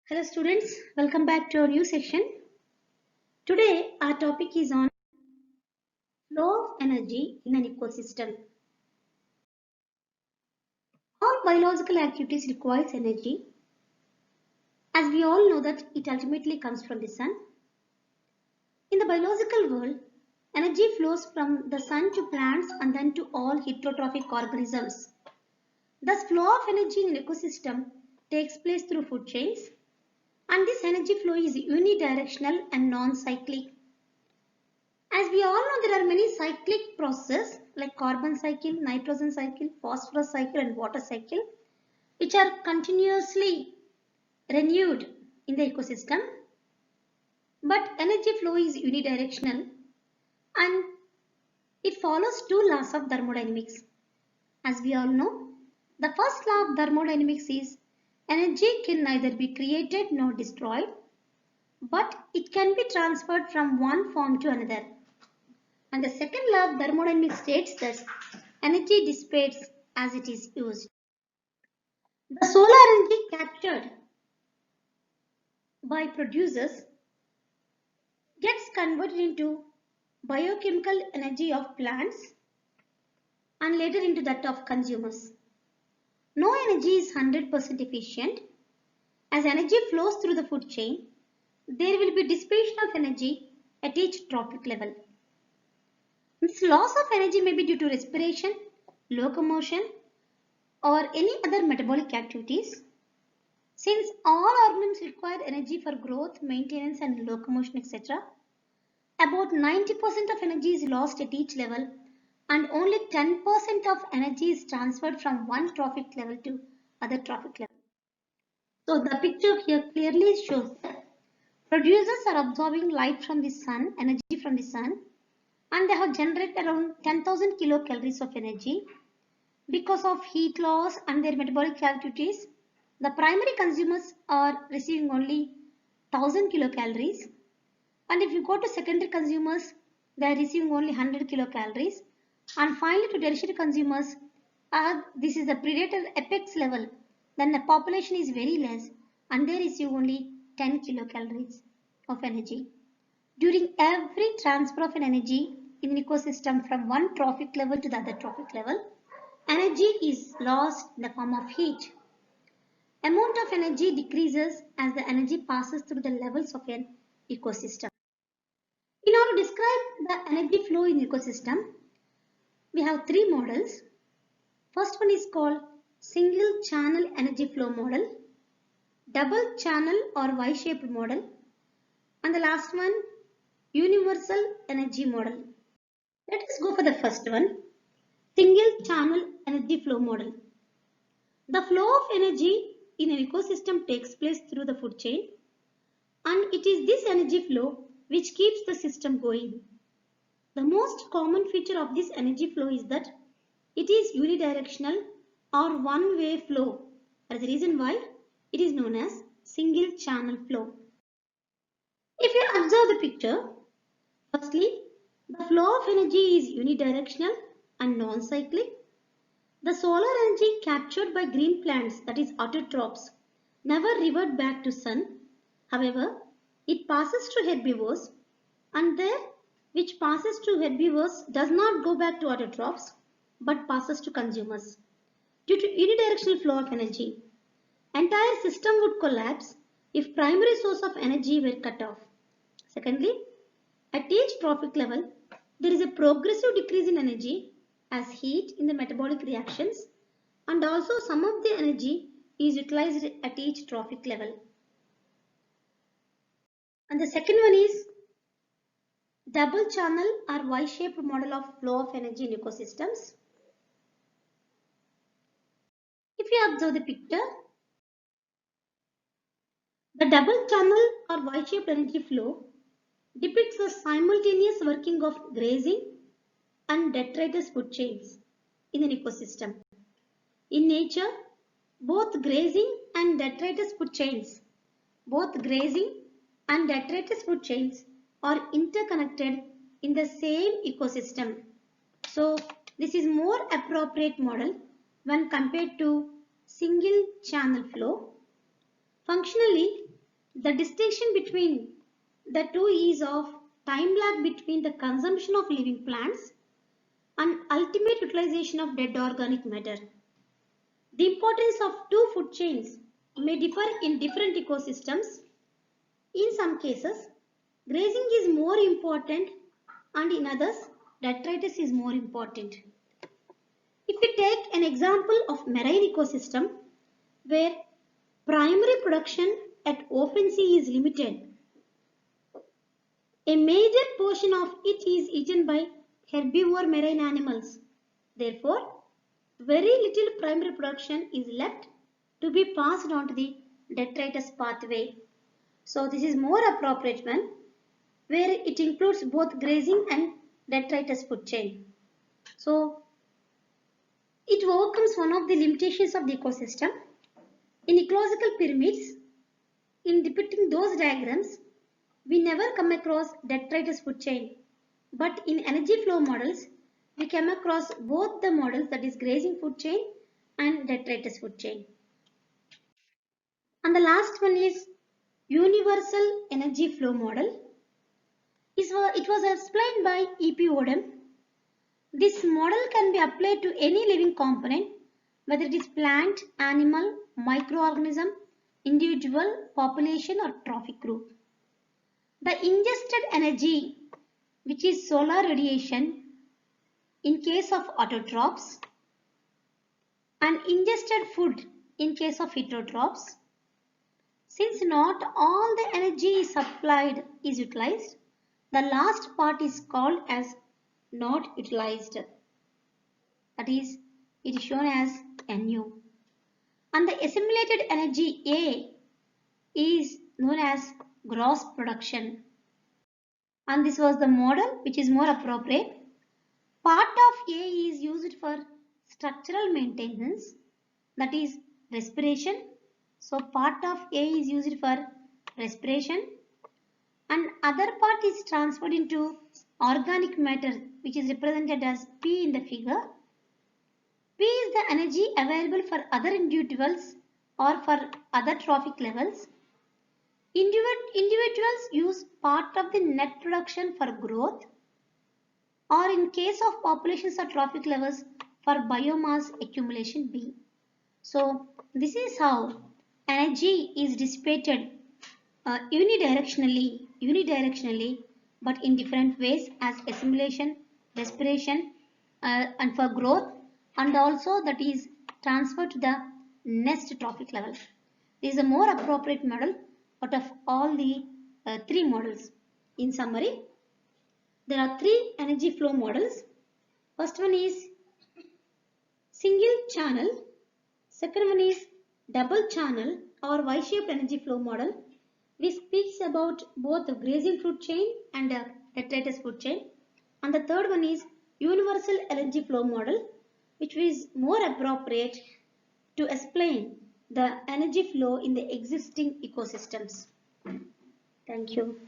Hello students, welcome back to our new section. Today our topic is on flow of energy in an ecosystem. All biological activities requires energy, as we all know that it ultimately comes from the sun. In the biological world, energy flows from the sun to plants and then to all heterotrophic organisms. Thus flow of energy in an ecosystem takes place through food chains, and this energy flow is unidirectional and non-cyclic. As we all know, there are many cyclic processes like carbon cycle, nitrogen cycle, phosphorus cycle and water cycle, which are continuously renewed in the ecosystem. But energy flow is unidirectional and it follows two laws of thermodynamics. As we all know, the first law of thermodynamics is energy can neither be created nor destroyed, but it can be transferred from one form to another. And the second law of thermodynamics states that energy dissipates as it is used. The solar energy captured by producers gets converted into biochemical energy of plants and later into that of consumers. No energy is 100% efficient. As energy flows through the food chain, there will be dissipation of energy at each trophic level. This loss of energy may be due to respiration, locomotion, or any other metabolic activities. Since all organisms require energy for growth, maintenance and locomotion etc., about 90% of energy is lost at each level and only 10% of energy is transferred from one trophic level to other trophic level. So the picture here clearly shows that producers are absorbing light from the sun, energy from the sun, and they have generated around 10,000 kilocalories of energy. Because of heat loss and their metabolic activities, the primary consumers are receiving only 1000 kilocalories, and if you go to secondary consumers, they are receiving only 100 kilocalories, and finally to tertiary consumers, this is the predator apex level, then the population is very less and they receive only 10 kilocalories of energy. During every transfer of an energy in an ecosystem from one trophic level to the other trophic level, energy is lost in the form of heat. Amount of energy decreases as the energy passes through the levels of an ecosystem. In order to describe the energy flow in ecosystem, we have three models. First one is called single channel energy flow model, double channel or Y-shaped model, and the last one universal energy model. Let us go for the first one, single channel energy flow model. The flow of energy in an ecosystem takes place through the food chain, and it is this energy flow which keeps the system going. The most common feature of this energy flow is that it is unidirectional or one-way flow. That is the reason why it is known as single channel flow. If you observe the picture, firstly, the flow of energy is unidirectional and non-cyclic. The solar energy captured by green plants, that is autotrophs, never revert back to sun. However, it passes to herbivores, and there which passes to herbivores does not go back to autotrophs but passes to consumers. Due to unidirectional flow of energy, entire system would collapse if primary source of energy were cut off. Secondly, at each trophic level, there is a progressive decrease in energy as heat in the metabolic reactions, and also some of the energy is utilized at each trophic level. And the second one is double channel or Y-shaped model of flow of energy in ecosystems. If you observe the picture, the double channel or Y-shaped energy flow depicts the simultaneous working of grazing and detritus food chains in an ecosystem. In nature, both grazing and detritus food chains are interconnected in the same ecosystem. So this is more appropriate model when compared to single channel flow. Functionally, The distinction between the two is of time lag between the consumption of living plants and ultimate utilization of dead organic matter. The importance of two food chains may differ in different ecosystems. In some cases, grazing is more important and in others, detritus is more important. If we take an example of marine ecosystem where primary production at open sea is limited, a major portion of it is eaten by herbivore marine animals. Therefore, very little primary production is left to be passed on to the detritus pathway. So this is more appropriate one where it includes both grazing and detritus food chain. So it overcomes one of the limitations of the ecosystem. In ecological pyramids, in depicting those diagrams, we never come across detritus food chain. But in energy flow models, we come across both the models, that is grazing food chain and detritus food chain. And the last one is universal energy flow model. It was explained by E.P. Odum. This model can be applied to any living component, whether it is plant, animal, microorganism, individual, population or trophic group. The ingested energy, which is solar radiation in case of autotrophs, and ingested food in case of heterotrophs. Since not all the energy supplied is utilized, the last part is called as not utilized. That is, it is shown as NU. And the assimilated energy A is known as gross production. And this was the model which is more appropriate. Part of A is used for structural maintenance, that is respiration. So part of A is used for respiration and other part is transferred into organic matter, which is represented as P in the figure. P is the energy available for other individuals or for other trophic levels. Individuals use part of the net production for growth, or in case of populations or trophic levels for biomass accumulation B. So this is how energy is dissipated unidirectionally, but in different ways as assimilation, respiration and for growth, and also that is transferred to the next trophic level. This is a more appropriate model out of all the three models. In summary, there are three energy flow models. First one is single channel, second one is double channel or Y-shaped energy flow model, which speaks about both the grazing food chain and the detritus food chain. And the third one is universal energy flow model, which is more appropriate to explain the energy flow in the existing ecosystems. Thank you.